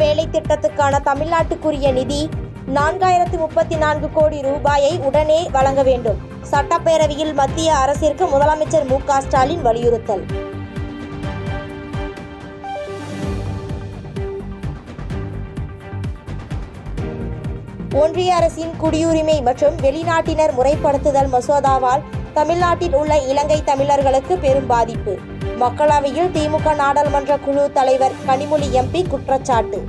வேலை திட்டத்துக்கான தமிழ்நாட்டுக்குரிய நிதி 4034 கோடி ரூபாயை உடனே வழங்க வேண்டும். சட்டப்பேரவையில் மத்திய அரசிற்கு முதலமைச்சர் மு.க. ஸ்டாலின் வலியுறுத்தல். ஒன்றிய அரசின் குடியுரிமை மற்றும் வெளிநாட்டினர் முறைப்படுத்துதல் மசோதாவால் தமிழ்நாட்டில் உள்ள இலங்கை தமிழர்களுக்கு பெரும் பாதிப்பு. மக்களவையில் திமுக நாடாளுமன்ற குழு தலைவர் கனிமொழி எம்பி குற்றச்சாட்டு.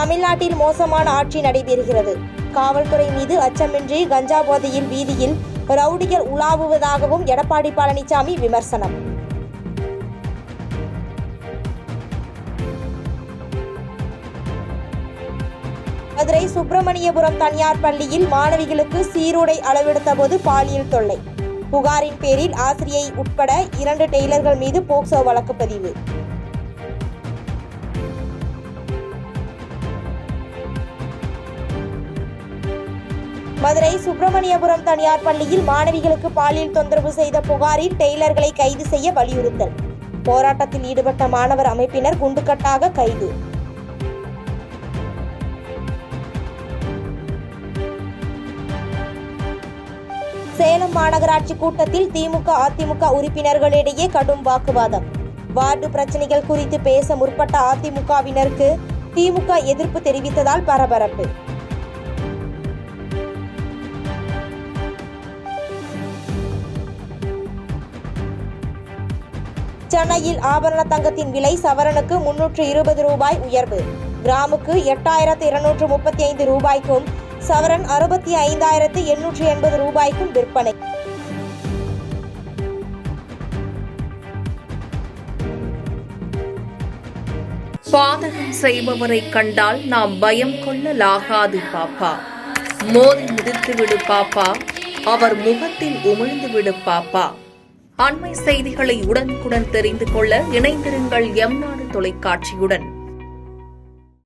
தமிழ்நாட்டில் மோசமான ஆட்சி நடைபெறுகிறது. காவல்துறை மீது அச்சமின்றி கஞ்சா போதையில் வீதியில் ரவுடிகள் உலாவுவதாகவும் எடப்பாடி பழனிசாமி விமர்சனம். மதுரை சுப்பிரமணியபுரம் தனியார் பள்ளியில் மாணவிகளுக்கு சீருடை அளவெடுத்த போது பாலியல் தொல்லை. புகாரின் பேரில் ஆசிரியை உட்பட 2 டெய்லர்கள் மீது போக்சோ வழக்கு பதிவு. மதுரை சுப்பிரமணியபுரம் தனியார் பள்ளியில் மாணவிகளுக்கு பாலியல் தொந்தரவு செய்த புகாரில் டெய்லர்களை கைது செய்ய வலியுறுத்தல். போராட்டத்தில் ஈடுபட்ட மாணவர் அமைப்பினர் குண்டுக்கட்டாக கைது. சேலம் மாநகராட்சி கூட்டத்தில் திமுக அதிமுக உறுப்பினர்களிடையே கடும் வாக்குவாதம். வார்டு பிரச்சனைகள் குறித்து பேச முற்பட்ட அதிமுகவினருக்கு திமுக எதிர்ப்பு தெரிவித்ததால் பரபரப்பு. சென்னையில் ஆபரண தங்கத்தின் விலை சவரனுக்கு 320 ரூபாய் உயர்வு. கிராமுக்கு 8235 ரூபாய்க்கும் சவரன் 65,880 ரூபாய்க்கும் விற்பனை. பாதகம் செய்பவரை கண்டால் நாம் பயம் கொள்ளலாகாது பாப்பா. மோதி மிதித்து விடு பாப்பா, அவர் முகத்தில் உமிழ்ந்து விடு பாப்பா. அண்மை செய்திகளை உடனுக்குடன் தெரிந்து கொள்ள இணைந்திருங்கள் எம் நாடு தொலைக்காட்சியுடன்.